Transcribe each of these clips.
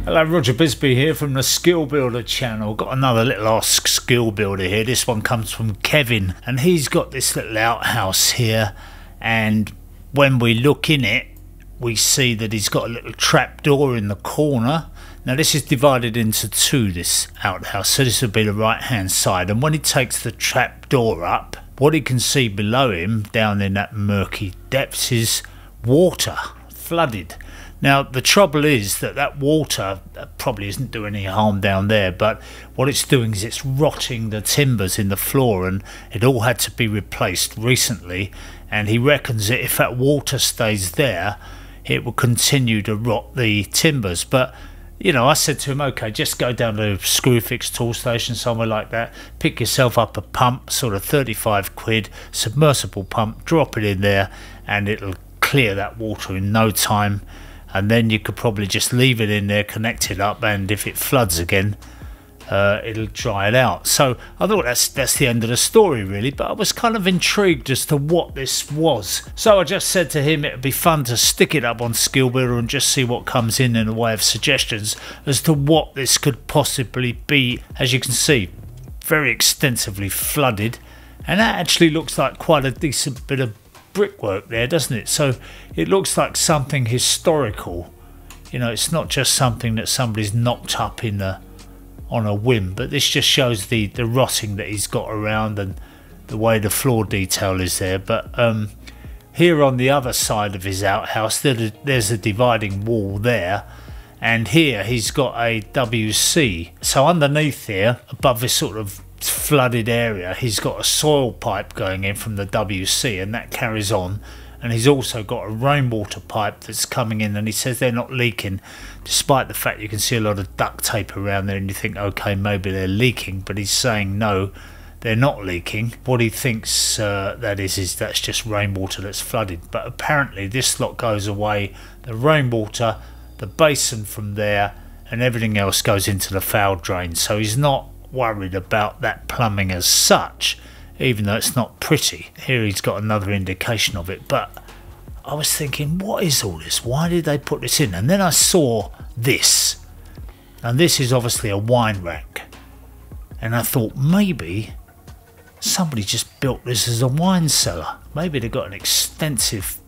Hello, Roger Bisbee here from the Skill Builder channel. Got another little Ask Skill Builder here. This one comes from Kevin, and he's got this little outhouse here, and when we look in it we see that he's got a little trapdoor in the corner. Now this is divided into two, this outhouse, so this would be the right hand side, and when he takes the trapdoor up, what he can see below him down in that murky depths is water, flooded. Now the trouble is that that water probably isn't doing any harm down there, but what it's doing is it's rotting the timbers in the floor, and it all had to be replaced recently, and he reckons that if that water stays there it will continue to rot the timbers. But you know, I said to him, okay, just go down to Screwfix tool station, somewhere like that, pick yourself up a pump, sort of 35 quid, submersible pump, drop it in there and it'll clear that water in no time. And then you could probably just leave it in there, connect it up, and if it floods again, it'll dry it out. So I thought that's the end of the story really, but I was kind of intrigued as to what this was. So I just said to him it'd be fun to stick it up on Skill Builder and just see what comes in the way of suggestions as to what this could possibly be. As you can see, very extensively flooded, and that actually looks like quite a decent bit of brickwork there, doesn't it? So it looks like something historical, you know, it's not just something that somebody's knocked up in on a whim, but this just shows the rotting that he's got around and the way the floor detail is there. But here on the other side of his outhouse there's a dividing wall there, and here he's got a WC, so underneath here above this sort of flooded area he's got a soil pipe going in from the WC, and that carries on, and he's also got a rainwater pipe that's coming in, and he says they're not leaking, despite the fact you can see a lot of duct tape around there and you think okay, maybe they're leaking, but he's saying no, they're not leaking. What he thinks that is that's just rainwater that's flooded, but apparently this lot goes away, the rainwater, the basin from there, and everything else goes into the foul drain, so he's not worried about that plumbing as such, even though it's not pretty. Here he's got another indication of it, but I was thinking, what is all this? Why did they put this in? And then I saw this, and this is obviously a wine rack, and I thought maybe somebody just built this as a wine cellar. Maybe they got an extensive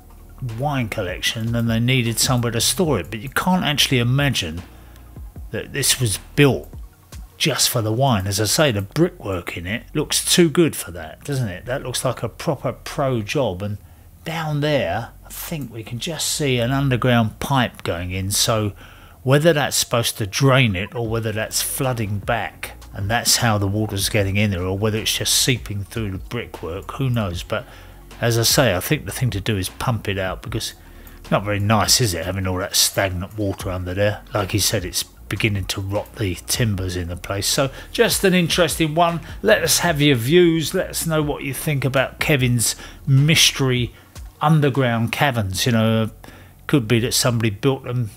wine collection and they needed somewhere to store it, but you can't actually imagine that this was built just for the wine. As I say, the brickwork in it looks too good for that, doesn't it? That looks like a proper pro job. And down there I think we can just see an underground pipe going in, so whether that's supposed to drain it or whether that's flooding back and that's how the water's getting in there, or whether it's just seeping through the brickwork, who knows. But as I say, I think the thing to do is pump it out, because it's not very nice, is it, having all that stagnant water under there. Like he said, it's beginning to rot the timbers in the place. So just an interesting one. Let us have your views, let us know what you think about Kevin's mystery underground caverns. You know, could be that somebody built them,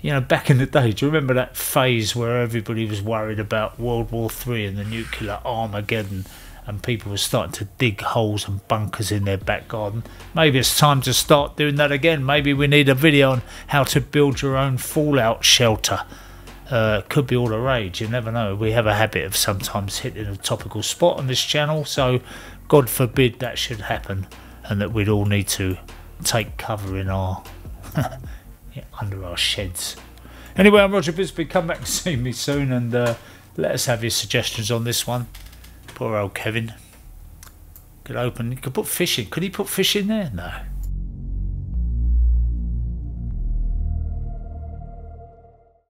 you know, back in the day. Do you remember that phase where everybody was worried about World War III and the nuclear Armageddon, and people were starting to dig holes and bunkers in their back garden? Maybe it's time to start doing that again. Maybe we need a video on how to build your own fallout shelter. Could be all the rage, you never know. We have a habit of sometimes hitting a topical spot on this channel, so God forbid that should happen and that we'd all need to take cover in our under our sheds. Anyway, I'm Roger Bisbee. Come back and see me soon, and let us have your suggestions on this one. Poor old Kevin. Could open, you could put fish in. Could he put fish in there? No.